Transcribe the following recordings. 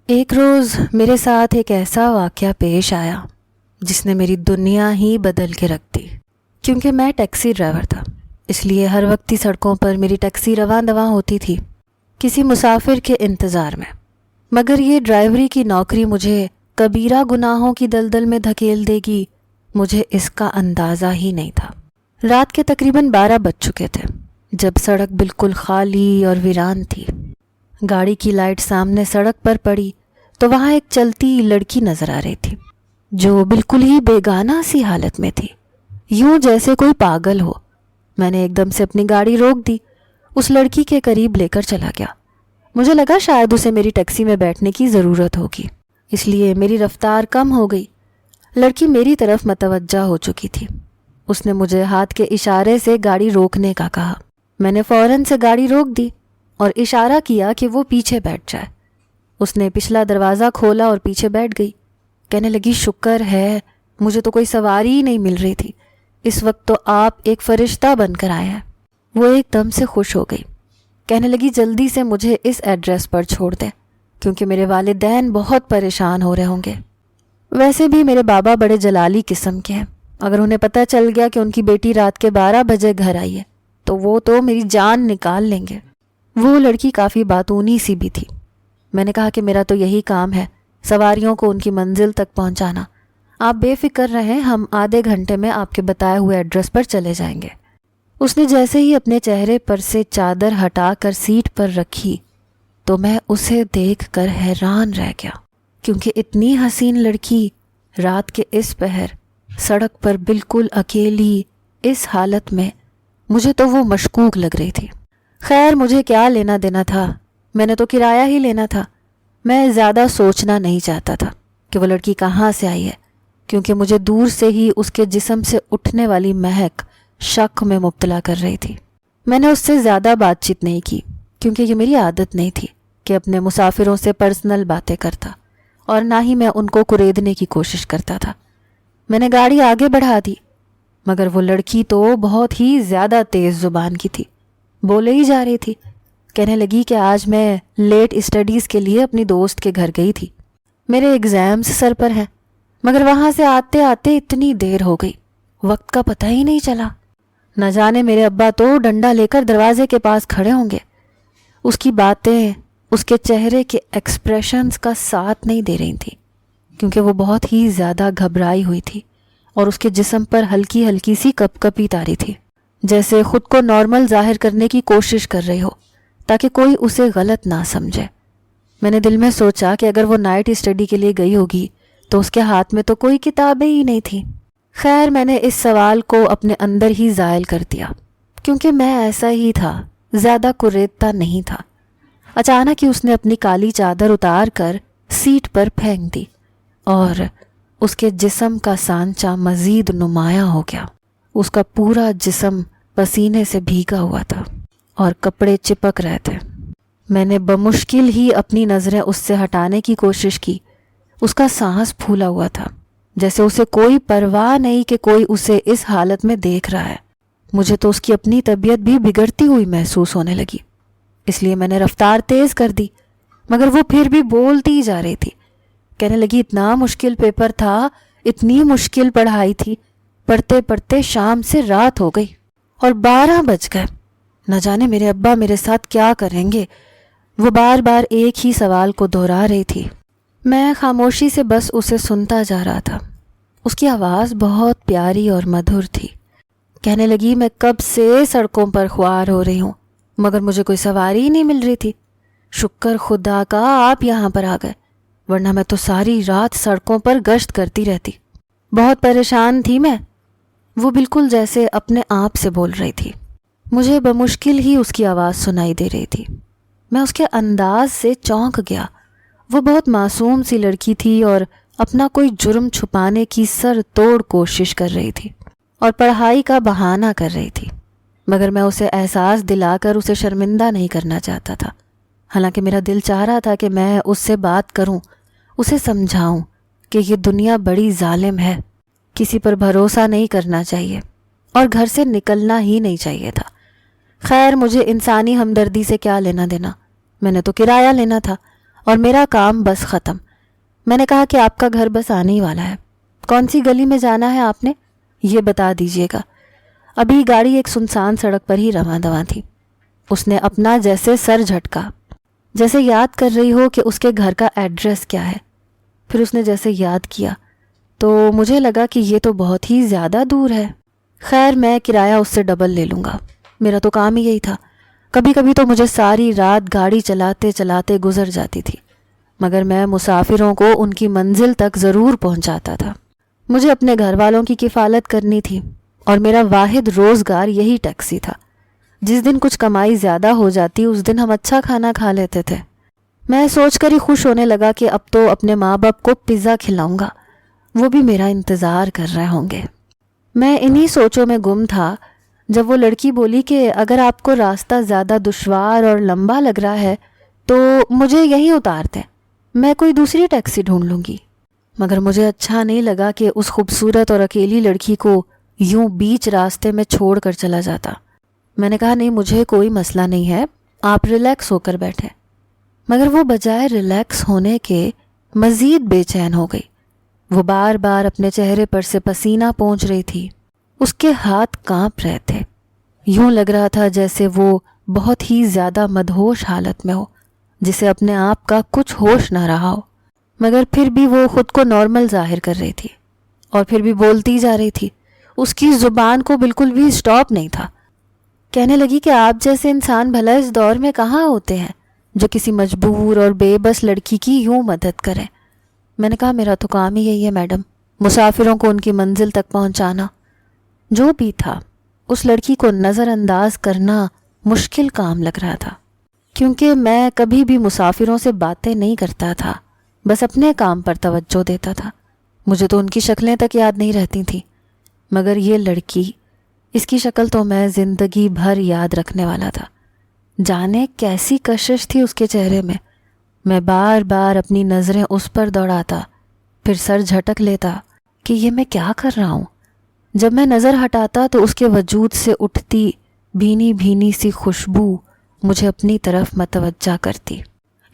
ایک روز میرے ساتھ ایک ایسا واقعہ پیش آیا جس نے میری دنیا ہی بدل کے رکھ دی۔ کیونکہ میں ٹیکسی ڈرائیور تھا، اس لیے ہر وقت ہی سڑکوں پر میری ٹیکسی رواں دواں ہوتی تھی کسی مسافر کے انتظار میں۔ مگر یہ ڈرائیوری کی نوکری مجھے کبیرہ گناہوں کی دلدل میں دھکیل دے گی، مجھے اس کا اندازہ ہی نہیں تھا۔ رات کے تقریباً 12 بج چکے تھے جب سڑک بالکل خالی اور ویران تھی۔ گاڑی کی لائٹ سامنے سڑک پر پڑی تو وہاں ایک چلتی لڑکی نظر آ رہی تھی جو بالکل ہی بیگانہ سی حالت میں تھی، یوں جیسے کوئی پاگل ہو۔ میں نے ایک دم سے اپنی گاڑی روک دی، اس لڑکی کے قریب لے کر چلا گیا۔ مجھے لگا شاید اسے میری ٹیکسی میں بیٹھنے کی ضرورت ہوگی، اس لیے میری رفتار کم ہو گئی۔ لڑکی میری طرف متوجہ ہو چکی تھی۔ اس نے مجھے ہاتھ کے اشارے سے گاڑی روکنے کا کہا۔ میں نے فوراً سے گاڑی روک دی اور اشارہ کیا کہ وہ پیچھے بیٹھ جائے۔ اس نے پچھلا دروازہ کھولا اور پیچھے بیٹھ گئی۔ کہنے لگی، شکر ہے، مجھے تو کوئی سواری ہی نہیں مل رہی تھی، اس وقت تو آپ ایک فرشتہ بن کر آئے ہیں۔ وہ ایک دم سے خوش ہو گئی۔ کہنے لگی، جلدی سے مجھے اس ایڈریس پر چھوڑ دیں کیونکہ میرے والدین بہت پریشان ہو رہے ہوں گے۔ ویسے بھی میرے بابا بڑے جلالی قسم کے ہیں، اگر انہیں پتہ چل گیا کہ ان کی بیٹی رات کے 12 بجے گھر آئی ہے تو وہ تو میری جان نکال لیں گے۔ وہ لڑکی کافی باتونی سی بھی تھی۔ میں نے کہا کہ میرا تو یہی کام ہے، سواریوں کو ان کی منزل تک پہنچانا۔ آپ بے فکر رہیں، ہم آدھے گھنٹے میں آپ کے بتائے ہوئے ایڈریس پر چلے جائیں گے۔ اس نے جیسے ہی اپنے چہرے پر سے چادر ہٹا کر سیٹ پر رکھی تو میں اسے دیکھ کر حیران رہ گیا، کیونکہ اتنی حسین لڑکی رات کے اس پہر سڑک پر بالکل اکیلی اس حالت میں، مجھے تو وہ مشکوک لگ رہی تھی۔ خیر، مجھے کیا لینا دینا تھا، میں نے تو کرایہ ہی لینا تھا۔ میں زیادہ سوچنا نہیں چاہتا تھا کہ وہ لڑکی کہاں سے آئی ہے، کیونکہ مجھے دور سے ہی اس کے جسم سے اٹھنے والی مہک شک میں مبتلا کر رہی تھی۔ میں نے اس سے زیادہ بات چیت نہیں کی کیونکہ یہ میری عادت نہیں تھی کہ اپنے مسافروں سے پرسنل باتیں کرتا، اور نہ ہی میں ان کو کریدنے کی کوشش کرتا تھا۔ میں نے گاڑی آگے بڑھا دی، مگر وہ لڑکی تو بہت ہی زیادہ تیز زبان کی تھی، بولے ہی جا رہی تھی۔ کہنے لگی کہ آج میں لیٹ اسٹڈیز کے لیے اپنی دوست کے گھر گئی تھی، میرے ایگزامز سر پر ہیں، مگر وہاں سے آتے آتے اتنی دیر ہو گئی، وقت کا پتہ ہی نہیں چلا۔ نہ جانے میرے ابا تو ڈنڈا لے کر دروازے کے پاس کھڑے ہوں گے۔ اس کی باتیں اس کے چہرے کے ایکسپریشنز کا ساتھ نہیں دے رہی تھیں، کیونکہ وہ بہت ہی زیادہ گھبرائی ہوئی تھی اور اس کے جسم پر ہلکی ہلکی سی کپ کپی تاری تھی، جیسے خود کو نارمل ظاہر کرنے کی کوشش کر رہی ہو تاکہ کوئی اسے غلط نہ سمجھے۔ میں نے دل میں سوچا کہ اگر وہ نائٹ اسٹڈی کے لیے گئی ہوگی تو اس کے ہاتھ میں تو کوئی کتابیں ہی نہیں تھیں۔ خیر، میں نے اس سوال کو اپنے اندر ہی زائل کر دیا، کیونکہ میں ایسا ہی تھا، زیادہ کریدتا نہیں تھا۔ اچانک ہی اس نے اپنی کالی چادر اتار کر سیٹ پر پھینک دی اور اس کے جسم کا سانچہ مزید نمایاں ہو گیا۔ اس کا پورا جسم پسینے سے بھیگا ہوا تھا اور کپڑے چپک رہے تھے۔ میں نے بمشکل ہی اپنی نظریں اس سے ہٹانے کی کوشش کی۔ اس کا سانس پھولا ہوا تھا، جیسے اسے کوئی پرواہ نہیں کہ کوئی اسے اس حالت میں دیکھ رہا ہے۔ مجھے تو اس کی اپنی طبیعت بھی بگڑتی ہوئی محسوس ہونے لگی، اس لیے میں نے رفتار تیز کر دی، مگر وہ پھر بھی بولتی ہی جا رہی تھی۔ کہنے لگی، اتنا مشکل پیپر تھا، اتنی مشکل پڑھائی تھی، پڑھتے پڑھتے شام سے رات ہو گئی اور 12 بج گئے۔ نہ جانے میرے ابا میرے ساتھ کیا کریں گے۔ وہ بار بار ایک ہی سوال کو دہرا رہی تھی۔ میں خاموشی سے بس اسے سنتا جا رہا تھا۔ اس کی آواز بہت پیاری اور مدھر تھی۔ کہنے لگی، میں کب سے سڑکوں پر خوار ہو رہی ہوں، مگر مجھے کوئی سواری ہی نہیں مل رہی تھی۔ شکر خدا کا آپ یہاں پر آ گئے، ورنہ میں تو ساری رات سڑکوں پر گشت کرتی رہتی۔ بہت پریشان تھی میں۔ وہ بالکل جیسے اپنے آپ سے بول رہی تھی۔ مجھے بمشکل ہی اس کی آواز سنائی دے رہی تھی۔ میں اس کے انداز سے چونک گیا۔ وہ بہت معصوم سی لڑکی تھی اور اپنا کوئی جرم چھپانے کی سر توڑ کوشش کر رہی تھی اور پڑھائی کا بہانہ کر رہی تھی، مگر میں اسے احساس دلا کر اسے شرمندہ نہیں کرنا چاہتا تھا۔ حالانکہ میرا دل چاہ رہا تھا کہ میں اس سے بات کروں، اسے سمجھاؤں کہ یہ دنیا بڑی ظالم ہے، کسی پر بھروسہ نہیں کرنا چاہیے اور گھر سے نکلنا ہی نہیں چاہیے تھا۔ خیر، مجھے انسانی ہمدردی سے کیا لینا دینا، میں نے تو کرایہ لینا تھا اور میرا کام بس ختم۔ میں نے کہا کہ آپ کا گھر بس آنے ہی والا ہے، کون سی گلی میں جانا ہے آپ نے یہ بتا دیجیے گا۔ ابھی گاڑی ایک سنسان سڑک پر ہی رواں دواں تھی۔ اس نے اپنا جیسے سر جھٹکا، جیسے یاد کر رہی ہو کہ اس کے گھر کا ایڈریس کیا ہے۔ پھر اس نے جیسے یاد کیا تو مجھے لگا کہ یہ تو بہت ہی زیادہ دور ہے۔ خیر میں کرایہ اس سے ڈبل لے لوں گا، میرا تو کام ہی یہی تھا۔ کبھی کبھی تو مجھے ساری رات گاڑی چلاتے چلاتے گزر جاتی تھی، مگر میں مسافروں کو ان کی منزل تک ضرور پہنچاتا تھا۔ مجھے اپنے گھر والوں کی کفالت کرنی تھی اور میرا واحد روزگار یہی ٹیکسی تھا۔ جس دن کچھ کمائی زیادہ ہو جاتی اس دن ہم اچھا کھانا کھا لیتے تھے۔ میں سوچ کر ہی خوش ہونے لگا کہ اب تو اپنے ماں باپ کو پیزا کھلاؤں گا، وہ بھی میرا انتظار کر رہے ہوں گے۔ میں انہی سوچوں میں گم تھا جب وہ لڑکی بولی کہ اگر آپ کو راستہ زیادہ دشوار اور لمبا لگ رہا ہے تو مجھے یہیں اتار دیں، میں کوئی دوسری ٹیکسی ڈھونڈ لوں گی۔ مگر مجھے اچھا نہیں لگا کہ اس خوبصورت اور اکیلی لڑکی کو یوں بیچ راستے میں چھوڑ کر چلا جاتا۔ میں نے کہا نہیں، مجھے کوئی مسئلہ نہیں ہے، آپ ریلیکس ہو کر بیٹھیں۔ مگر وہ بجائے ریلیکس ہونے کے مزید بے چین ہو گئی۔ وہ بار بار اپنے چہرے پر سے پسینہ پونچھ رہی تھی، اس کے ہاتھ کانپ رہے تھے، یوں لگ رہا تھا جیسے وہ بہت ہی زیادہ مدہوش حالت میں ہو، جسے اپنے آپ کا کچھ ہوش نہ رہا ہو۔ مگر پھر بھی وہ خود کو نارمل ظاہر کر رہی تھی اور پھر بھی بولتی جا رہی تھی، اس کی زبان کو بالکل بھی سٹاپ نہیں تھا۔ کہنے لگی کہ آپ جیسے انسان بھلا اس دور میں کہاں ہوتے ہیں جو کسی مجبور اور بے بس لڑکی کی یوں مدد کریں۔ میں نے کہا میرا تو کام ہی یہی ہے میڈم، مسافروں کو ان کی منزل تک پہنچانا۔ جو بھی تھا اس لڑکی کو نظر انداز کرنا مشکل کام لگ رہا تھا، کیونکہ میں کبھی بھی مسافروں سے باتیں نہیں کرتا تھا، بس اپنے کام پر توجہ دیتا تھا۔ مجھے تو ان کی شکلیں تک یاد نہیں رہتی تھیں، مگر یہ لڑکی، اس کی شکل تو میں زندگی بھر یاد رکھنے والا تھا۔ جانے کیسی کشش تھی اس کے چہرے میں۔ میں بار بار اپنی نظریں اس پر دوڑاتا، پھر سر جھٹک لیتا کہ یہ میں کیا کر رہا ہوں۔ جب میں نظر ہٹاتا تو اس کے وجود سے اٹھتی بھینی بھینی سی خوشبو مجھے اپنی طرف متوجہ کرتی۔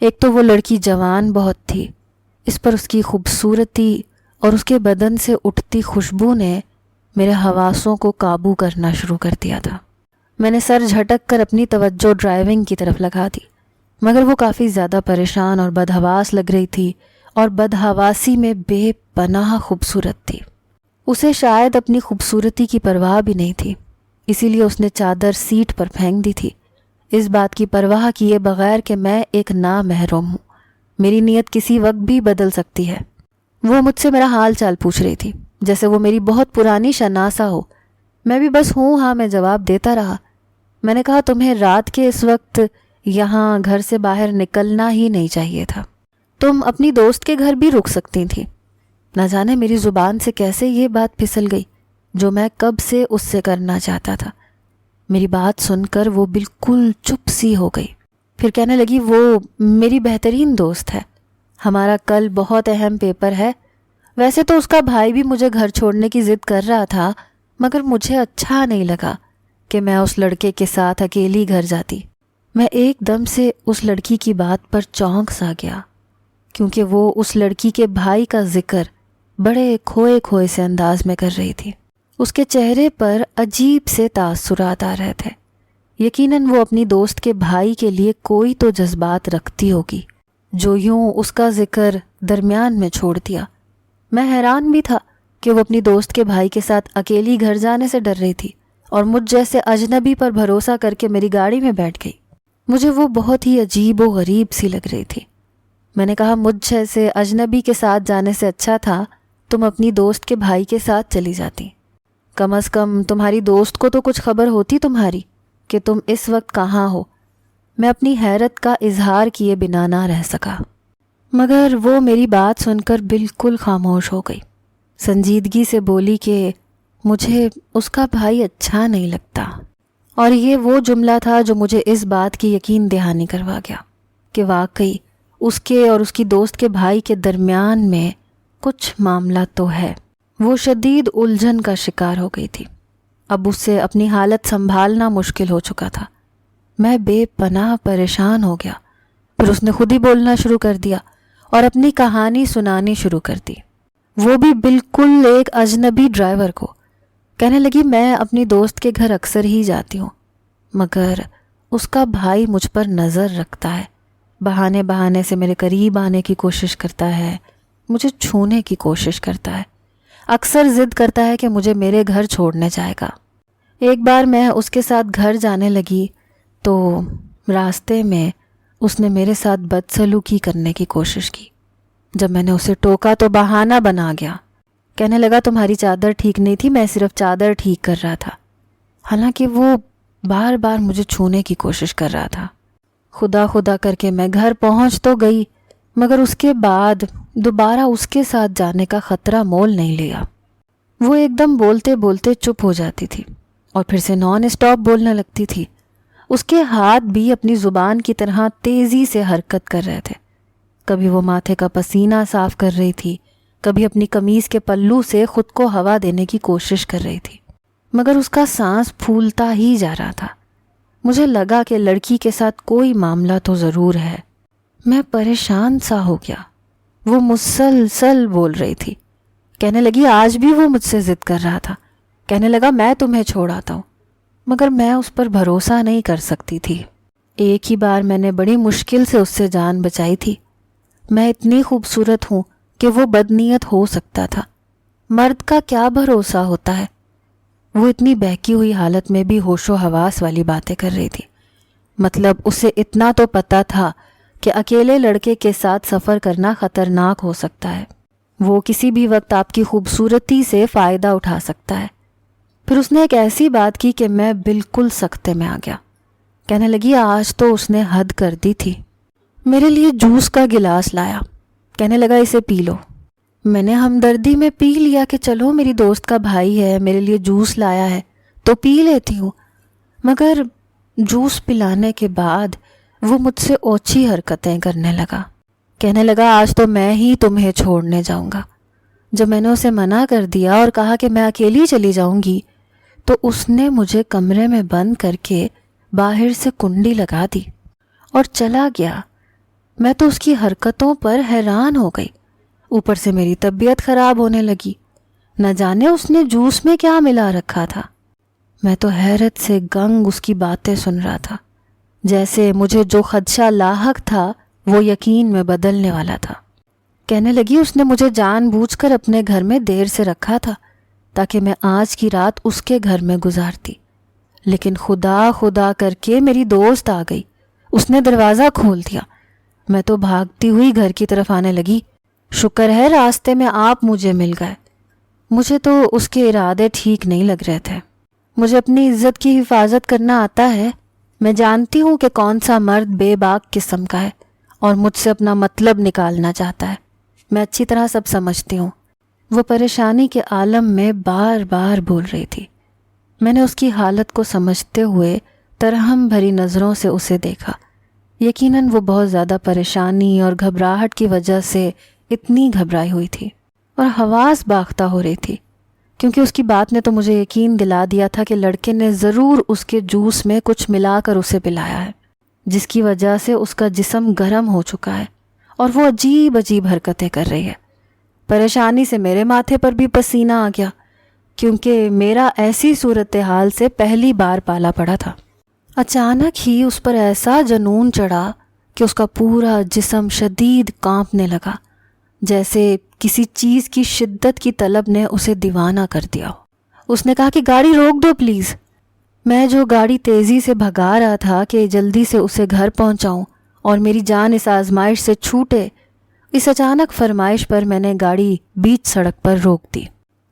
ایک تو وہ لڑکی جوان بہت تھی، اس پر اس کی خوبصورتی اور اس کے بدن سے اٹھتی خوشبو نے میرے حواسوں کو قابو کرنا شروع کر دیا تھا۔ میں نے سر جھٹک کر اپنی توجہ ڈرائیونگ کی طرف لگا دی، مگر وہ کافی زیادہ پریشان اور بدحواس لگ رہی تھی اور بدحواسی میں بے پناہ خوبصورت تھی۔ اسے شاید اپنی خوبصورتی کی پرواہ بھی نہیں تھی، اسی لیے اس نے چادر سیٹ پر پھینک دی تھی، اس بات کی پرواہ کیے بغیر کہ میں ایک نامحرم ہوں، میری نیت کسی وقت بھی بدل سکتی ہے۔ وہ مجھ سے میرا حال چال پوچھ رہی تھی جیسے وہ میری بہت پرانی شناسا ہو۔ میں بھی بس ہوں ہاں میں جواب دیتا رہا۔ میں نے کہا تمہیں رات کے اس وقت یہاں گھر سے باہر نکلنا ہی نہیں چاہیے تھا، تم اپنی دوست کے گھر بھی رک سکتی تھی۔ نہ جانے میری زبان سے کیسے یہ بات پھسل گئی جو میں کب سے اس سے کرنا چاہتا تھا۔ میری بات سن کر وہ بالکل چپ سی ہو گئی، پھر کہنے لگی وہ میری بہترین دوست ہے، ہمارا کل بہت اہم پیپر ہے۔ ویسے تو اس کا بھائی بھی مجھے گھر چھوڑنے کی ضد کر رہا تھا، مگر مجھے اچھا نہیں لگا کہ میں اس لڑکے کے ساتھ اکیلی گھر جاتی۔ میں ایک دم سے اس لڑکی کی بات پر چونک سا گیا، کیونکہ وہ اس لڑکی کے بھائی کا ذکر بڑے کھوئے کھوئے سے انداز میں کر رہی تھی۔ اس کے چہرے پر عجیب سے تاثرات آ رہے تھے۔ یقیناً وہ اپنی دوست کے بھائی کے لیے کوئی تو جذبات رکھتی ہوگی جو یوں اس کا ذکر درمیان میں چھوڑ دیا۔ میں حیران بھی تھا کہ وہ اپنی دوست کے بھائی کے ساتھ اکیلی گھر جانے سے ڈر رہی تھی اور مجھ جیسے اجنبی پر بھروسہ کر کے میری گاڑی میں بیٹھ گئی۔ مجھے وہ بہت ہی عجیب و غریب سی لگ رہی تھی۔ میں نے کہا مجھ جیسے اجنبی کے ساتھ جانے سے اچھا تھا تم اپنی دوست کے بھائی کے ساتھ چلی جاتی، کم از کم تمہاری دوست کو تو کچھ خبر ہوتی تمہاری کہ تم اس وقت کہاں ہو۔ میں اپنی حیرت کا اظہار کیے بنا نہ رہ سکا، مگر وہ میری بات سن کر بالکل خاموش ہو گئی۔ سنجیدگی سے بولی کہ مجھے اس کا بھائی اچھا نہیں لگتا، اور یہ وہ جملہ تھا جو مجھے اس بات کی یقین دہانی کروا گیا کہ واقعی اس کے اور اس کی دوست کے بھائی کے درمیان میں کچھ معاملہ تو ہے۔ وہ شدید الجھن کا شکار ہو گئی تھی، اب اس سے اپنی حالت سنبھالنا مشکل ہو چکا تھا۔ میں بے پناہ پریشان ہو گیا پھر اس نے خود ہی بولنا شروع کر دیا اور اپنی کہانی سنانی شروع کر دی، وہ بھی بالکل ایک اجنبی ڈرائیور کو۔ کہنے لگی میں اپنی دوست کے گھر اکثر ہی جاتی ہوں، مگر اس کا بھائی مجھ پر نظر رکھتا ہے، بہانے بہانے سے میرے قریب آنے کی کوشش کرتا ہے، مجھے چھونے کی کوشش کرتا ہے، اکثر ضد کرتا ہے کہ مجھے میرے گھر چھوڑنے جائے گا۔ ایک بار میں اس کے ساتھ گھر جانے لگی تو راستے میں اس نے میرے ساتھ بدسلوکی کرنے کی کوشش کی۔ جب میں نے اسے ٹوکا تو بہانہ بنا گیا، کہنے لگا تمہاری چادر ٹھیک نہیں تھی، میں صرف چادر ٹھیک کر رہا تھا، حالانکہ وہ بار بار مجھے چھونے کی کوشش کر رہا تھا۔ خدا خدا کر کے میں گھر پہنچ تو گئی، مگر اس کے بعد دوبارہ اس کے ساتھ جانے کا خطرہ مول نہیں لیا۔ وہ ایک دم بولتے بولتے چپ ہو جاتی تھی اور پھر سے نان اسٹاپ بولنے لگتی تھی۔ اس کے ہاتھ بھی اپنی زبان کی طرح تیزی سے حرکت کر رہے تھے، کبھی وہ ماتھے کا پسینہ صاف کر رہی تھی، کبھی اپنی قمیض کے پلو سے خود کو ہوا دینے کی کوشش کر رہی تھی، مگر اس کا سانس پھولتا ہی جا رہا تھا۔ مجھے لگا کہ لڑکی کے ساتھ کوئی معاملہ تو ضرور ہے۔ میں پریشان سا ہو گیا۔ وہ مسلسل بول رہی تھی، کہنے لگی آج بھی وہ مجھ سے ضد کر رہا تھا، کہنے لگا میں تمہیں چھوڑ آتا ہوں، مگر میں اس پر بھروسہ نہیں کر سکتی تھی۔ ایک ہی بار میں نے بڑی مشکل سے اس سے جان بچائی تھی۔ میں اتنی خوبصورت ہوں کہ وہ بدنیت ہو سکتا تھا، مرد کا کیا بھروسہ ہوتا ہے۔ وہ اتنی بہکی ہوئی حالت میں بھی ہوش و حواس والی باتیں کر رہی تھی، مطلب اسے اتنا تو پتہ تھا کہ اکیلے لڑکے کے ساتھ سفر کرنا خطرناک ہو سکتا ہے، وہ کسی بھی وقت آپ کی خوبصورتی سے فائدہ اٹھا سکتا ہے۔ پھر اس نے ایک ایسی بات کی کہ میں بالکل سکتے میں آ گیا۔ کہنے لگی آج تو اس نے حد کر دی تھی۔ میرے لیے جوس کا گلاس لایا، کہنے لگا اسے پی لو۔ میں نے ہمدردی میں پی لیا کہ چلو میری دوست کا بھائی ہے، میرے لیے جوس لایا ہے تو پی لیتی ہوں، مگر جوس پلانے کے بعد وہ مجھ سے اوچھی حرکتیں کرنے لگا۔ کہنے لگا آج تو میں ہی تمہیں چھوڑنے جاؤں گا۔ جب میں نے اسے منع کر دیا اور کہا کہ میں اکیلی چلی جاؤں گی تو اس نے مجھے کمرے میں بند کر کے باہر سے کنڈی لگا دی اور چلا گیا۔ میں تو اس کی حرکتوں پر حیران ہو گئی، اوپر سے میری طبیعت خراب ہونے لگی، نہ جانے اس نے جوس میں کیا ملا رکھا تھا۔ میں تو حیرت سے گنگ اس کی باتیں سن رہا تھا، جیسے مجھے جو خدشہ لاحق تھا وہ یقین میں بدلنے والا تھا۔ کہنے لگی اس نے مجھے جان بوجھ کر اپنے گھر میں دیر سے رکھا تھا تاکہ میں آج کی رات اس کے گھر میں گزارتی، لیکن خدا خدا کر کے میری دوست آ گئی، اس نے دروازہ کھول دیا۔ میں تو بھاگتی ہوئی گھر کی طرف آنے لگی، شکر ہے راستے میں آپ مجھے مل گئے۔ مجھے تو اس کے ارادے ٹھیک نہیں لگ رہے تھے۔ مجھے اپنی عزت کی حفاظت کرنا آتا ہے، میں جانتی ہوں کہ کون سا مرد بے باک قسم کا ہے اور مجھ سے اپنا مطلب نکالنا چاہتا ہے، میں اچھی طرح سب سمجھتی ہوں۔ وہ پریشانی کے عالم میں بار بار بول رہی تھی۔ میں نے اس کی حالت کو سمجھتے ہوئے ترہم بھری نظروں سے اسے دیکھا۔ یقیناً وہ بہت زیادہ پریشانی اور گھبراہٹ کی وجہ سے اتنی گھبرائی ہوئی تھی اور حواس باختہ ہو رہی تھی، کیونکہ اس کی بات نے تو مجھے یقین دلا دیا تھا کہ لڑکے نے ضرور اس کے جوس میں کچھ ملا کر اسے پلایا ہے، جس کی وجہ سے اس کا جسم گرم ہو چکا ہے اور وہ عجیب عجیب حرکتیں کر رہی ہے۔ پریشانی سے میرے ماتھے پر بھی پسینہ آ گیا، کیونکہ میرا ایسی صورتحال سے پہلی بار پالا پڑا تھا۔ اچانک ہی اس پر ایسا جنون چڑھا کہ اس کا پورا جسم شدید کانپنے لگا، جیسے کسی چیز کی شدت کی طلب نے اسے دیوانہ کر دیا ہو۔ اس نے کہا کہ گاڑی روک دو پلیز۔ میں جو گاڑی تیزی سے بھگا رہا تھا کہ جلدی سے اسے گھر پہنچاؤں اور میری جان اس آزمائش سے چھوٹے، اس اچانک فرمائش پر میں نے گاڑی بیچ سڑک پر روک دی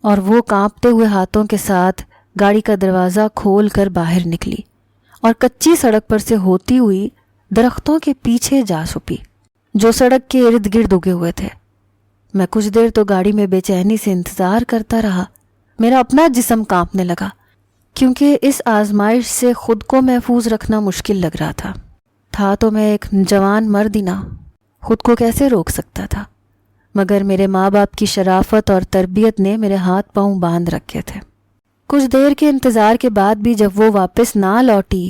اور وہ کانپتے ہوئے ہاتھوں کے ساتھ گاڑی کا دروازہ کھول کر باہر نکلی اور کچی سڑک پر سے ہوتی ہوئی درختوں کے پیچھے جا چھپی جو سڑک کے ارد گرد اگے ہوئے تھے۔ میں کچھ دیر تو گاڑی میں بے چینی سے انتظار کرتا رہا، میرا اپنا جسم کانپنے لگا، کیونکہ اس آزمائش سے خود کو محفوظ رکھنا مشکل لگ رہا تھا تو میں ایک جوان مرد ہی نہ، خود کو کیسے روک سکتا تھا؟ مگر میرے ماں باپ کی شرافت اور تربیت نے میرے ہاتھ پاؤں باندھ رکھے تھے۔ کچھ دیر کے انتظار کے بعد بھی جب وہ واپس نہ لوٹی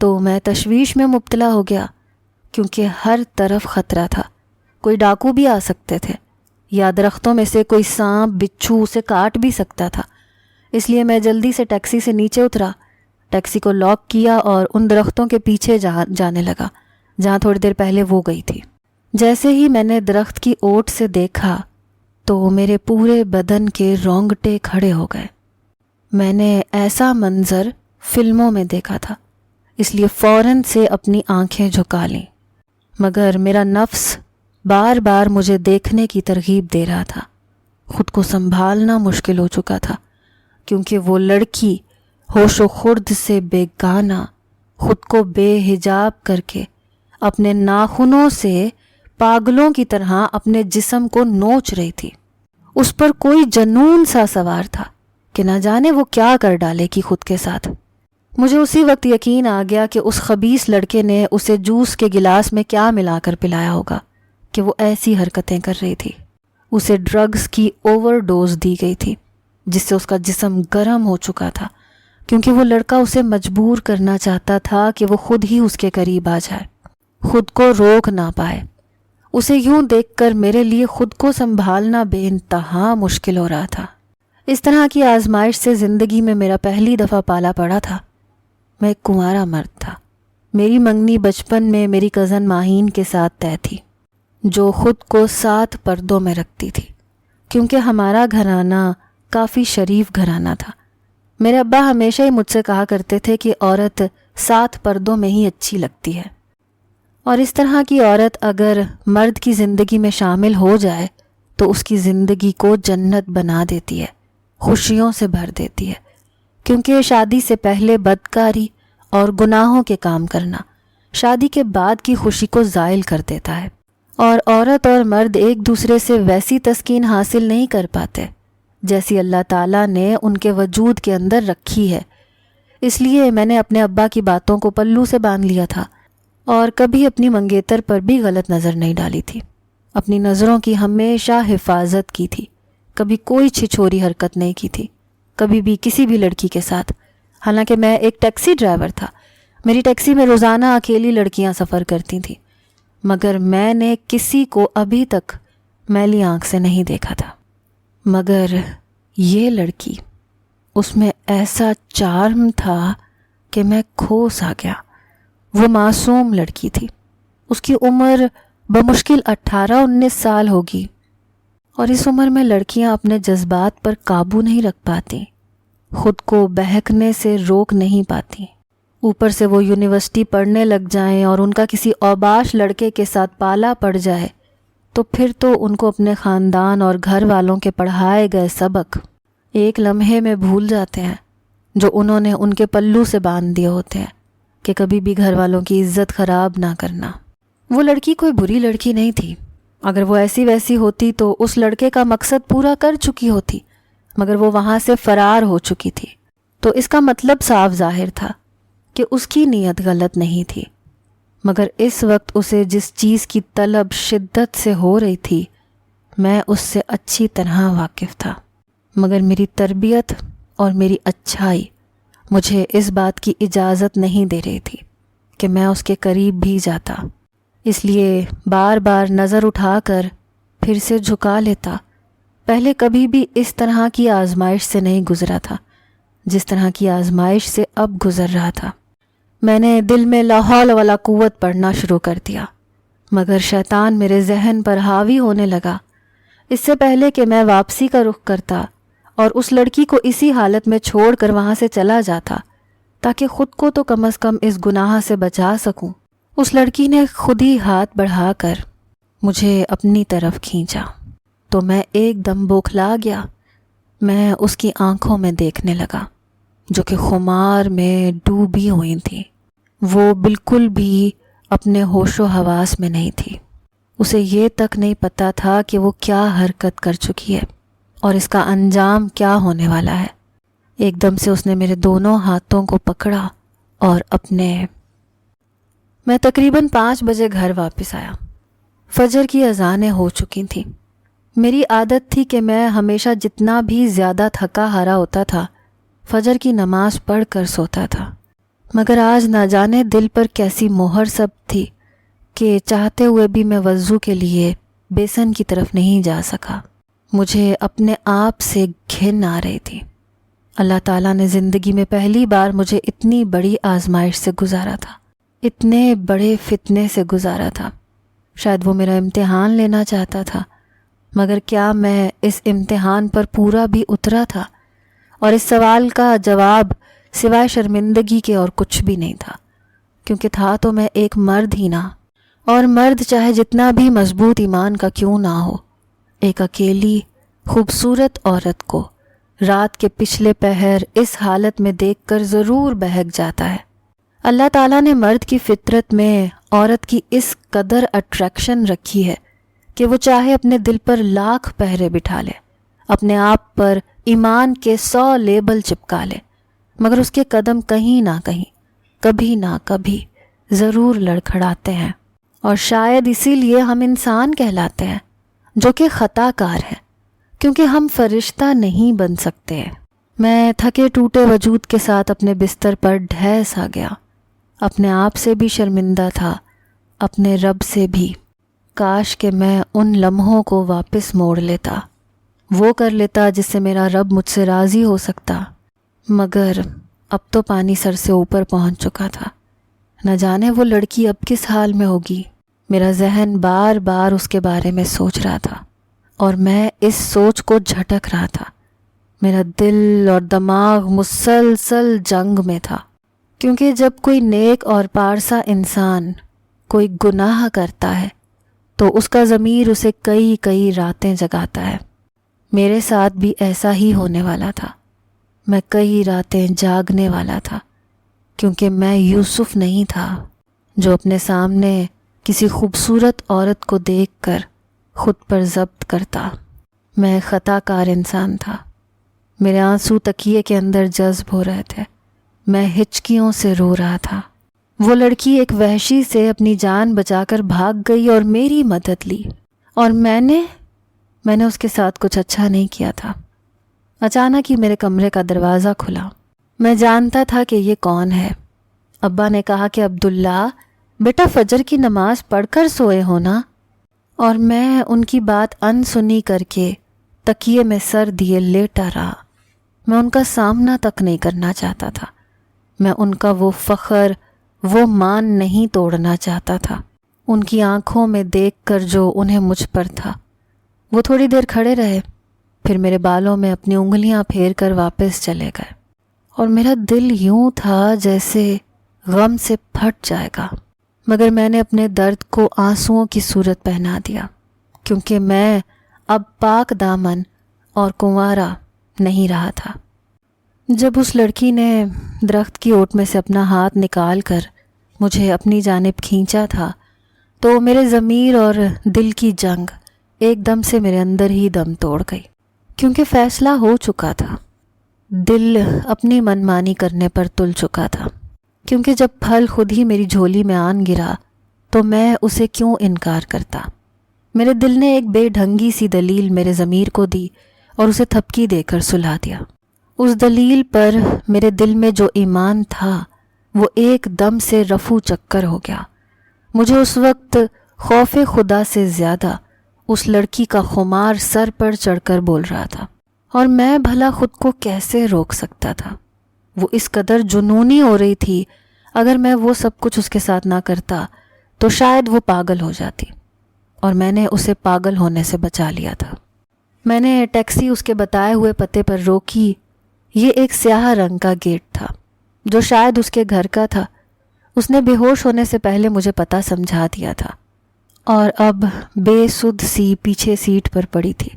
تو میں تشویش میں مبتلا ہو گیا۔ کیونکہ ہر طرف خطرہ تھا، کوئی ڈاکو بھی آ سکتے تھے یا درختوں میں سے کوئی سانپ بچھو اسے کاٹ بھی سکتا تھا۔ اس لیے میں جلدی سے ٹیکسی سے نیچے اترا، ٹیکسی کو لاک کیا اور ان درختوں کے پیچھے جانے لگا جہاں تھوڑی دیر پہلے وہ گئی تھی۔ جیسے ہی میں نے درخت کی اوٹ سے دیکھا تو میرے پورے بدن کے رونگٹے کھڑے ہو گئے۔ میں نے ایسا منظر فلموں میں دیکھا تھا، اس لیے فوراً سے اپنی آنکھیں جھکا لیں، مگر میرا نفس بار بار مجھے دیکھنے کی ترغیب دے رہا تھا۔ خود کو سنبھالنا مشکل ہو چکا تھا، کیونکہ وہ لڑکی ہوش و خرد سے بیگانہ خود کو بے حجاب کر کے اپنے ناخنوں سے پاگلوں کی طرح اپنے جسم کو نوچ رہی تھی۔ اس پر کوئی جنون سا سوار تھا کہ نہ جانے وہ کیا کر ڈالے گی خود کے ساتھ۔ مجھے اسی وقت یقین آ گیا کہ اس خبیث لڑکے نے اسے جوس کے گلاس میں کیا ملا کر پلایا ہوگا کہ وہ ایسی حرکتیں کر رہی تھی۔ اسے ڈرگز کی اوور ڈوز دی گئی تھی جس سے اس کا جسم گرم ہو چکا تھا، کیونکہ وہ لڑکا اسے مجبور کرنا چاہتا تھا کہ وہ خود ہی اس کے قریب آ جائے، خود کو روک نہ پائے۔ اسے یوں دیکھ کر میرے لیے خود کو سنبھالنا بے انتہا مشکل ہو رہا تھا۔ اس طرح کی آزمائش سے زندگی میں میرا پہلی دفعہ پالا پڑا تھا۔ میں ایک کنوارا مرد تھا۔ میری منگنی بچپن میں میری کزن ماہین کے ساتھ طے تھی، جو خود کو 7 پردوں میں رکھتی تھی، کیونکہ ہمارا گھرانہ کافی شریف گھرانہ تھا۔ میرے ابا ہمیشہ ہی مجھ سے کہا کرتے تھے کہ عورت 7 پردوں میں ہی اچھی لگتی ہے، اور اس طرح کی عورت اگر مرد کی زندگی میں شامل ہو جائے تو اس کی زندگی کو جنت بنا دیتی ہے، خوشیوں سے بھر دیتی ہے، کیونکہ شادی سے پہلے بدکاری اور گناہوں کے کام کرنا شادی کے بعد کی خوشی کو زائل کر دیتا ہے، اور عورت اور مرد ایک دوسرے سے ویسی تسکین حاصل نہیں کر پاتے جیسی اللہ تعالیٰ نے ان کے وجود کے اندر رکھی ہے۔ اس لیے میں نے اپنے ابا کی باتوں کو پلو سے باندھ لیا تھا اور کبھی اپنی منگیتر پر بھی غلط نظر نہیں ڈالی تھی۔ اپنی نظروں کی ہمیشہ حفاظت کی تھی، کبھی کوئی چھچوری حرکت نہیں کی تھی، کبھی بھی کسی بھی لڑکی کے ساتھ۔ حالانکہ میں ایک ٹیکسی ڈرائیور تھا، میری ٹیکسی میں روزانہ اکیلی لڑکیاں سفر کرتی تھیں، مگر میں نے کسی کو ابھی تک میلی آنکھ سے نہیں دیکھا تھا۔ مگر یہ لڑکی، اس میں ایسا چارم تھا کہ میں کھو سا گیا۔ وہ معصوم لڑکی تھی، اس کی عمر بمشکل 18-19 سال ہوگی، اور اس عمر میں لڑکیاں اپنے جذبات پر قابو نہیں رکھ پاتی، خود کو بہکنے سے روک نہیں پاتی۔ اوپر سے وہ یونیورسٹی پڑھنے لگ جائیں اور ان کا کسی اوباش لڑکے کے ساتھ پالا پڑ جائے تو پھر تو ان کو اپنے خاندان اور گھر والوں کے پڑھائے گئے سبق ایک لمحے میں بھول جاتے ہیں، جو انہوں نے ان کے پلو سے باندھ دیے ہوتے ہیں کہ کبھی بھی گھر والوں کی عزت خراب نہ کرنا۔ وہ لڑکی کوئی بری لڑکی نہیں تھی، اگر وہ ایسی ویسی ہوتی تو اس لڑکے کا مقصد پورا کر چکی ہوتی، مگر وہ وہاں سے فرار ہو چکی تھی، تو اس کا مطلب صاف ظاہر تھا کہ اس کی نیت غلط نہیں تھی۔ مگر اس وقت اسے جس چیز کی طلب شدت سے ہو رہی تھی میں اس سے اچھی طرح واقف تھا، مگر میری تربیت اور میری اچھائی مجھے اس بات کی اجازت نہیں دے رہی تھی کہ میں اس کے قریب بھی جاتا، اس لیے بار بار نظر اٹھا کر پھر سے جھکا لیتا۔ پہلے کبھی بھی اس طرح کی آزمائش سے نہیں گزرا تھا جس طرح کی آزمائش سے اب گزر رہا تھا۔ میں نے دل میں لا حول ولا قوت پڑھنا شروع کر دیا، مگر شیطان میرے ذہن پر حاوی ہونے لگا۔ اس سے پہلے کہ میں واپسی کا رخ کرتا اور اس لڑکی کو اسی حالت میں چھوڑ کر وہاں سے چلا جاتا تاکہ خود کو تو کم از کم اس گناہ سے بچا سکوں، اس لڑکی نے خود ہی ہاتھ بڑھا کر مجھے اپنی طرف کھینچا تو میں ایک دم بوکھلا گیا۔ میں اس کی آنکھوں میں دیکھنے لگا جو کہ خمار میں ڈوبی ہوئی تھی۔ وہ بالکل بھی اپنے ہوش و حواس میں نہیں تھی، اسے یہ تک نہیں پتا تھا کہ وہ کیا حرکت کر چکی ہے اور اس کا انجام کیا ہونے والا ہے۔ ایک دم سے اس نے میرے دونوں ہاتھوں کو پکڑا اور میں تقریباً 5 بجے گھر واپس آیا۔ فجر کی اذانیں ہو چکی تھیں۔ میری عادت تھی کہ میں ہمیشہ جتنا بھی زیادہ تھکا ہارا ہوتا تھا فجر کی نماز پڑھ کر سوتا تھا، مگر آج نہ جانے دل پر کیسی مہر سب تھی کہ چاہتے ہوئے بھی میں وضو کے لیے بیسن کی طرف نہیں جا سکا۔ مجھے اپنے آپ سے گھن آ رہی تھی۔ اللہ تعالیٰ نے زندگی میں پہلی بار مجھے اتنی بڑی آزمائش سے گزارا تھا، اتنے بڑے فتنے سے گزارا تھا۔ شاید وہ میرا امتحان لینا چاہتا تھا، مگر کیا میں اس امتحان پر پورا بھی اترا تھا؟ اور اس سوال کا جواب سوائے شرمندگی کے اور کچھ بھی نہیں تھا، کیونکہ تھا تو میں ایک مرد ہی نہ، اور مرد چاہے جتنا بھی مضبوط ایمان کا کیوں نہ ہو، ایک اکیلی خوبصورت عورت کو رات کے پچھلے پہر اس حالت میں دیکھ کر ضرور بہک جاتا ہے۔ اللہ تعالیٰ نے مرد کی فطرت میں عورت کی اس قدر اٹریکشن رکھی ہے کہ وہ چاہے اپنے دل پر لاکھ پہرے بٹھا لے، اپنے آپ پر ایمان کے 100 لیبل چپکا لے، مگر اس کے قدم کہیں نہ کہیں، کبھی نہ کبھی ضرور لڑکھڑاتے ہیں۔ اور شاید اسی لیے ہم انسان کہلاتے ہیں، جو کہ خطا کار ہے، کیونکہ ہم فرشتہ نہیں بن سکتے۔ میں تھکے ٹوٹے وجود کے ساتھ اپنے بستر پر ڈھہ سا گیا، اپنے آپ سے بھی شرمندہ تھا، اپنے رب سے بھی۔ کاش کہ میں ان لمحوں کو واپس موڑ لیتا، وہ کر لیتا جس سے میرا رب مجھ سے راضی ہو سکتا، مگر اب تو پانی سر سے اوپر پہنچ چکا تھا۔ نہ جانے وہ لڑکی اب کس حال میں ہوگی۔ میرا ذہن بار بار اس کے بارے میں سوچ رہا تھا، اور میں اس سوچ کو جھٹک رہا تھا۔ میرا دل اور دماغ مسلسل جنگ میں تھا، کیونکہ جب کوئی نیک اور پارسا انسان کوئی گناہ کرتا ہے تو اس کا ضمیر اسے کئی کئی راتیں جگاتا ہے۔ میرے ساتھ بھی ایسا ہی ہونے والا تھا۔ میں کئی راتیں جاگنے والا تھا، کیونکہ میں یوسف نہیں تھا جو اپنے سامنے کسی خوبصورت عورت کو دیکھ کر خود پر ضبط کرتا۔ میں خطا کار انسان تھا۔ میرے آنسو تکیے کے اندر جذب ہو رہے تھے، میں ہچکیوں سے رو رہا تھا۔ وہ لڑکی ایک وحشی سے اپنی جان بچا کر بھاگ گئی اور میری مدد لی، اور میں نے اس کے ساتھ کچھ اچھا نہیں کیا تھا۔ اچانک ہی میرے کمرے کا دروازہ کھلا۔ میں جانتا تھا کہ یہ کون ہے۔ ابا نے کہا کہ عبداللہ بیٹا فجر کی نماز پڑھ کر سوئے ہو نا، اور میں ان کی بات ان سنی کر کے تکیے میں سر دیے لیٹا رہا۔ میں ان کا سامنا تک نہیں کرنا چاہتا تھا۔ میں ان کا وہ فخر، وہ مان نہیں توڑنا چاہتا تھا، ان کی آنکھوں میں دیکھ کر جو انہیں مجھ پر تھا۔ وہ تھوڑی دیر کھڑے رہے، پھر میرے بالوں میں اپنی انگلیاں پھیر کر واپس چلے گئے، اور میرا دل یوں تھا جیسے غم سے پھٹ جائے گا، مگر میں نے اپنے درد کو آنسوؤں کی صورت پہنا دیا، کیونکہ میں اب پاک دامن اور کنوارا نہیں رہا تھا۔ جب اس لڑکی نے درخت کی اوٹ میں سے اپنا ہاتھ نکال کر مجھے اپنی جانب کھینچا تھا تو میرے ضمیر اور دل کی جنگ ایک دم سے میرے اندر ہی دم توڑ گئی، کیونکہ فیصلہ ہو چکا تھا۔ دل اپنی منمانی کرنے پر تل چکا تھا، کیونکہ جب پھل خود ہی میری جھولی میں آن گرا تو میں اسے کیوں انکار کرتا۔ میرے دل نے ایک بے ڈھنگی سی دلیل میرے ضمیر کو دی اور اسے تھپکی دے کر سلا دیا۔ اس دلیل پر میرے دل میں جو ایمان تھا وہ ایک دم سے رفو چکر ہو گیا۔ مجھے اس وقت خوف خدا سے زیادہ اس لڑکی کا خمار سر پر چڑھ کر بول رہا تھا، اور میں بھلا خود کو کیسے روک سکتا تھا؟ وہ اس قدر جنونی ہو رہی تھی، اگر میں وہ سب کچھ اس کے ساتھ نہ کرتا تو شاید وہ پاگل ہو جاتی، اور میں نے اسے پاگل ہونے سے بچا لیا تھا۔ میں نے ٹیکسی اس کے بتائے ہوئے پتے پر روکی۔ یہ ایک سیاہ رنگ کا گیٹ تھا جو شاید اس کے گھر کا تھا۔ اس نے بے ہوش ہونے سے پہلے مجھے پتہ سمجھا دیا تھا، اور اب بے سدھ سی پیچھے سیٹ پر پڑی تھی۔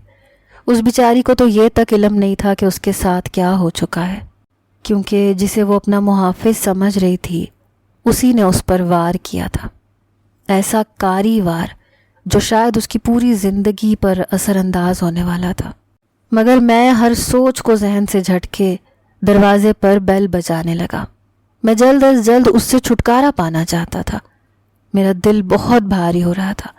اس بیچاری کو تو یہ تک علم نہیں تھا کہ اس کے ساتھ کیا ہو چکا ہے، کیونکہ جسے وہ اپنا محافظ سمجھ رہی تھی اسی نے اس پر وار کیا تھا، ایسا کاری وار جو شاید اس کی پوری زندگی پر اثر انداز ہونے والا تھا۔ مگر میں ہر سوچ کو ذہن سے جھٹکے دروازے پر بیل بجانے لگا۔ میں جلد از جلد اس سے چھٹکارا پانا چاہتا تھا۔ میرا دل بہت بھاری ہو رہا تھا۔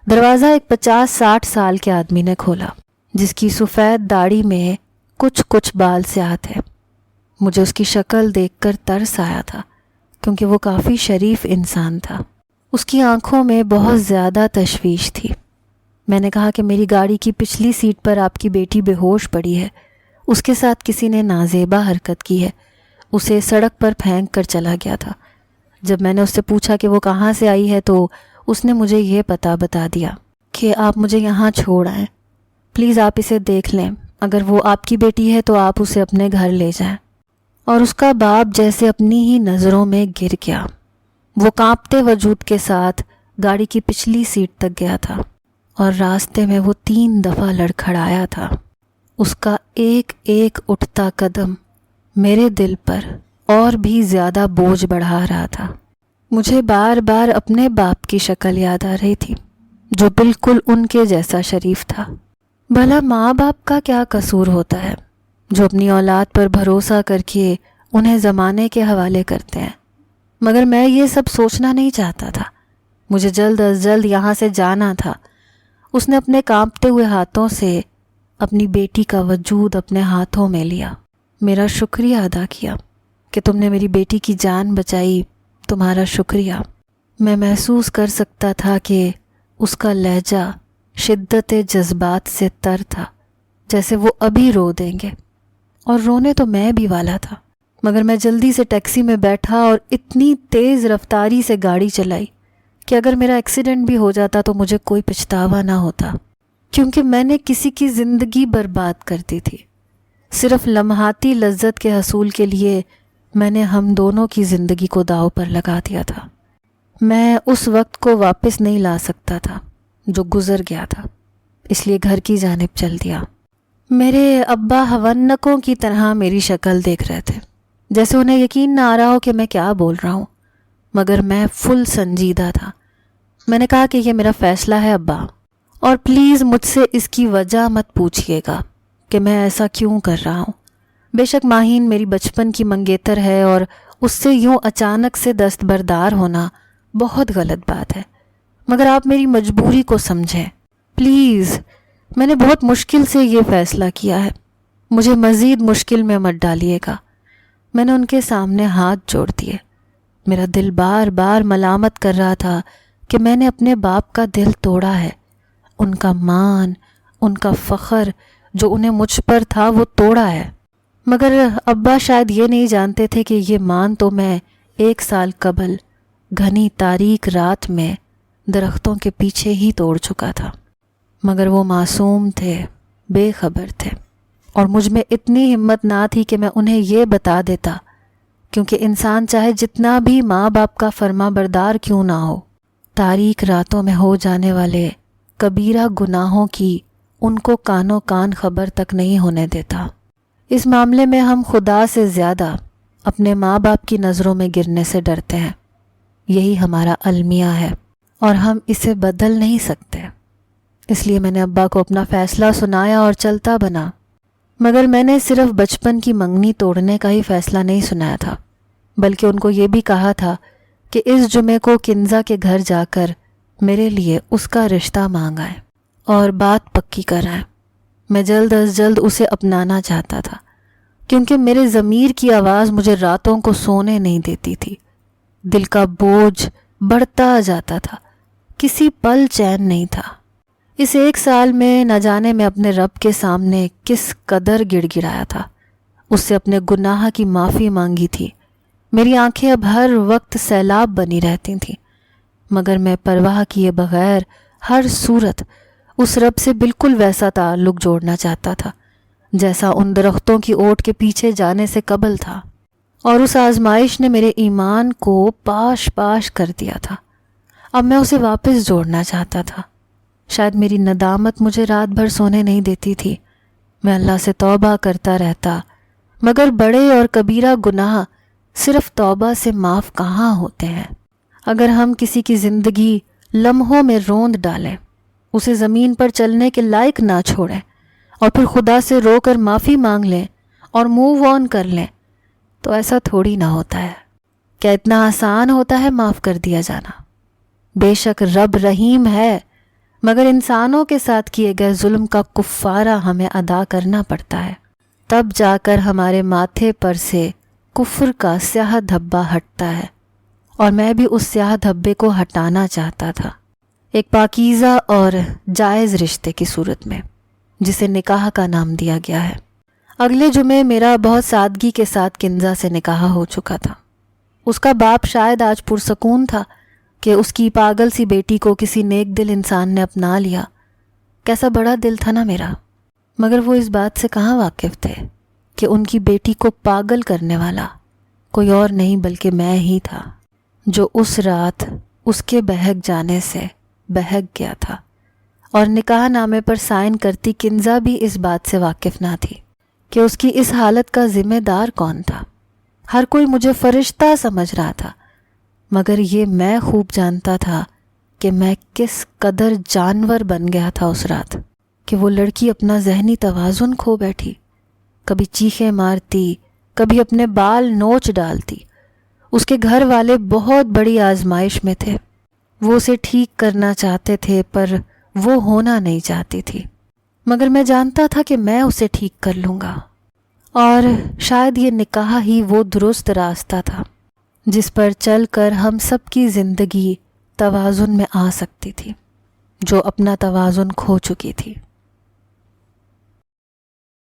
دروازہ ایک 50-60 سال کے آدمی نے کھولا، جس کی سفید داڑھی میں کچھ بال سیاہ تھے۔ مجھے اس کی شکل دیکھ کر ترس آیا تھا، کیونکہ وہ کافی شریف انسان تھا۔ اس کی آنکھوں میں بہت زیادہ تشویش تھی۔ میں نے کہا کہ میری گاڑی کی پچھلی سیٹ پر آپ کی بیٹی بے ہوش پڑی ہے، اس کے ساتھ کسی نے نازیبا حرکت کی ہے، اسے سڑک پر پھینک کر چلا گیا تھا۔ جب میں نے اس سے پوچھا کہ وہ کہاں سے آئی ہے تو اس نے مجھے یہ پتہ بتا دیا کہ آپ مجھے یہاں چھوڑ آئیں، پلیز آپ اسے دیکھ لیں، اگر وہ آپ کی بیٹی ہے تو آپ اسے اپنے گھر لے جائیں۔ اور اس کا باپ جیسے اپنی ہی نظروں میں گر گیا۔ وہ کانپتے وجود کے ساتھ گاڑی کی پچھلی سیٹ تک گیا تھا اور راستے میں وہ 3 دفعہ لڑکھڑایا تھا۔ اس کا ایک ایک اٹھتا قدم میرے دل پر اور بھی زیادہ بوجھ بڑھا رہا تھا۔ مجھے بار بار اپنے باپ کی شکل یاد آ رہی تھی جو بالکل ان کے جیسا شریف تھا۔ بھلا ماں باپ کا کیا قصور ہوتا ہے جو اپنی اولاد پر بھروسہ کر کے انہیں زمانے کے حوالے کرتے ہیں؟ مگر میں یہ سب سوچنا نہیں چاہتا تھا، مجھے جلد از جلد یہاں سے جانا تھا۔ اس نے اپنے کانپتے ہوئے ہاتھوں سے اپنی بیٹی کا وجود اپنے ہاتھوں میں لیا، میرا شکریہ ادا کیا کہ تم نے میری بیٹی کی جان بچائی، تمہارا شکریہ۔ میں محسوس کر سکتا تھا کہ اس کا لہجہ شدت جذبات سے تر تھا، جیسے وہ ابھی رو دیں گے، اور رونے تو میں بھی والا تھا، مگر میں جلدی سے ٹیکسی میں بیٹھا اور اتنی تیز رفتاری سے گاڑی چلائی کہ اگر میرا ایکسیڈنٹ بھی ہو جاتا تو مجھے کوئی پچھتاوا نہ ہوتا، کیونکہ میں نے کسی کی زندگی برباد کر دی تھی۔ صرف لمحاتی لذت کے حصول کے لیے میں نے ہم دونوں کی زندگی کو داؤ پر لگا دیا تھا۔ میں اس وقت کو واپس نہیں لا سکتا تھا جو گزر گیا تھا، اس لیے گھر کی جانب چل دیا۔ میرے ابا ہونکوں کی طرح میری شکل دیکھ رہے تھے، جیسے انہیں یقین نہ آ رہا ہو کہ میں کیا بول رہا ہوں، مگر میں فل سنجیدہ تھا۔ میں نے کہا کہ یہ میرا فیصلہ ہے ابا، اور پلیز مجھ سے اس کی وجہ مت پوچھیے گا کہ میں ایسا کیوں کر رہا ہوں۔ بے شک ماہین میری بچپن کی منگیتر ہے اور اس سے یوں اچانک سے دستبردار ہونا بہت غلط بات ہے، مگر آپ میری مجبوری کو سمجھیں پلیز۔ میں نے بہت مشکل سے یہ فیصلہ کیا ہے، مجھے مزید مشکل میں مت ڈالیے گا۔ میں نے ان کے سامنے ہاتھ جوڑ دیے۔ میرا دل بار بار ملامت کر رہا تھا کہ میں نے اپنے باپ کا دل توڑا ہے، ان کا مان، ان کا فخر جو انہیں مجھ پر تھا وہ توڑا ہے۔ مگر ابا شاید یہ نہیں جانتے تھے کہ یہ مان تو میں 1 سال قبل گھنی تاریک رات میں درختوں کے پیچھے ہی توڑ چکا تھا۔ مگر وہ معصوم تھے، بے خبر تھے، اور مجھ میں اتنی ہمت نہ تھی کہ میں انہیں یہ بتا دیتا، کیونکہ انسان چاہے جتنا بھی ماں باپ کا فرما بردار کیوں نہ ہو، تاریک راتوں میں ہو جانے والے کبیرہ گناہوں کی ان کو کانوں کان خبر تک نہیں ہونے دیتا۔ اس معاملے میں ہم خدا سے زیادہ اپنے ماں باپ کی نظروں میں گرنے سے ڈرتے ہیں، یہی ہمارا المیہ ہے اور ہم اسے بدل نہیں سکتے۔ اس لیے میں نے ابا کو اپنا فیصلہ سنایا اور چلتا بنا، مگر میں نے صرف بچپن کی منگنی توڑنے کا ہی فیصلہ نہیں سنایا تھا، بلکہ ان کو یہ بھی کہا تھا کہ اس جمعے کو کنزا کے گھر جا کر میرے لیے اس کا رشتہ مانگائیں اور بات پکی کرائیں۔ میں جلد از جلد اسے اپنانا چاہتا تھا، کیونکہ میرے ضمیر کی آواز مجھے راتوں کو سونے نہیں دیتی تھی۔ دل کا بوجھ بڑھتا جاتا تھا، کسی پل چین نہیں تھا۔ اس 1 سال میں نہ جانے میں اپنے رب کے سامنے کس قدر گڑ گڑایا تھا، اس سے اپنے گناہ کی معافی مانگی تھی۔ میری آنکھیں اب ہر وقت سیلاب بنی رہتی تھیں، مگر میں پرواہ کیے بغیر ہر صورت اس رب سے بالکل ویسا تعلق جوڑنا چاہتا تھا جیسا ان درختوں کی اوٹ کے پیچھے جانے سے قبل تھا، اور اس آزمائش نے میرے ایمان کو پاش پاش کر دیا تھا۔ اب میں اسے واپس جوڑنا چاہتا تھا۔ شاید میری ندامت مجھے رات بھر سونے نہیں دیتی تھی، میں اللہ سے توبہ کرتا رہتا، مگر بڑے اور کبیرہ گناہ صرف توبہ سے معاف کہاں ہوتے ہیں۔ اگر ہم کسی کی زندگی لمحوں میں روند ڈالیں، اسے زمین پر چلنے کے لائق نہ چھوڑیں، اور پھر خدا سے رو کر معافی مانگ لیں اور موو آن کر لیں، تو ایسا تھوڑی نہ ہوتا ہے۔ کیا اتنا آسان ہوتا ہے معاف کر دیا جانا؟ بے شک رب رحیم ہے، مگر انسانوں کے ساتھ کیے گئے ظلم کا کفارہ ہمیں ادا کرنا پڑتا ہے، تب جا کر ہمارے ماتھے پر سے کفر کا سیاہ دھبا ہٹتا ہے اور میں بھی اس سیاہ دھبے کو ہٹانا چاہتا تھا، ایک پاکیزہ اور جائز رشتے کی صورت میں جسے نکاح کا نام دیا گیا ہے۔ اگلے جمعے میرا بہت سادگی کے ساتھ کنزا سے نکاح ہو چکا تھا۔ اس کا باپ شاید آج پرسکون تھا کہ اس کی پاگل سی بیٹی کو کسی نیک دل انسان نے اپنا لیا۔ کیسا بڑا دل تھا نا میرا، مگر وہ اس بات سے کہاں واقف تھے کہ ان کی بیٹی کو پاگل کرنے والا کوئی اور نہیں بلکہ میں ہی تھا، جو اس رات اس کے بہک جانے سے بہک گیا تھا۔ اور نکاح نامے پر سائن کرتی کنزا بھی اس بات سے واقف نہ تھی کہ اس کی اس حالت کا ذمہ دار کون تھا۔ ہر کوئی مجھے فرشتہ سمجھ رہا تھا، مگر یہ میں خوب جانتا تھا کہ میں کس قدر جانور بن گیا تھا اس رات، کہ وہ لڑکی اپنا ذہنی توازن کھو بیٹھی، کبھی چیخیں مارتی، کبھی اپنے بال نوچ ڈالتی۔ اس کے گھر والے بہت بڑی آزمائش میں تھے، وہ اسے ٹھیک کرنا چاہتے تھے پر وہ ہونا نہیں چاہتی تھی، مگر میں جانتا تھا کہ میں اسے ٹھیک کر لوں گا، اور شاید یہ نکاح ہی وہ درست راستہ تھا جس پر چل کر ہم سب کی زندگی توازن میں آ سکتی تھی، جو اپنا توازن کھو چکی تھی۔